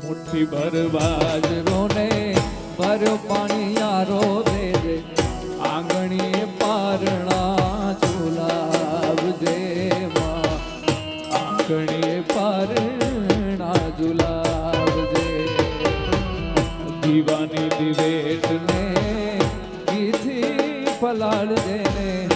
મુઠ્ઠી ભર બાજરો ને ભર પાણીયારો દેજે આંગણીએ પારણા ઝુલાવજે માં આંગણીએ પારણા ઝુલાવજે દીવાની દિવેટ ને ઘીથી પલાળજે ને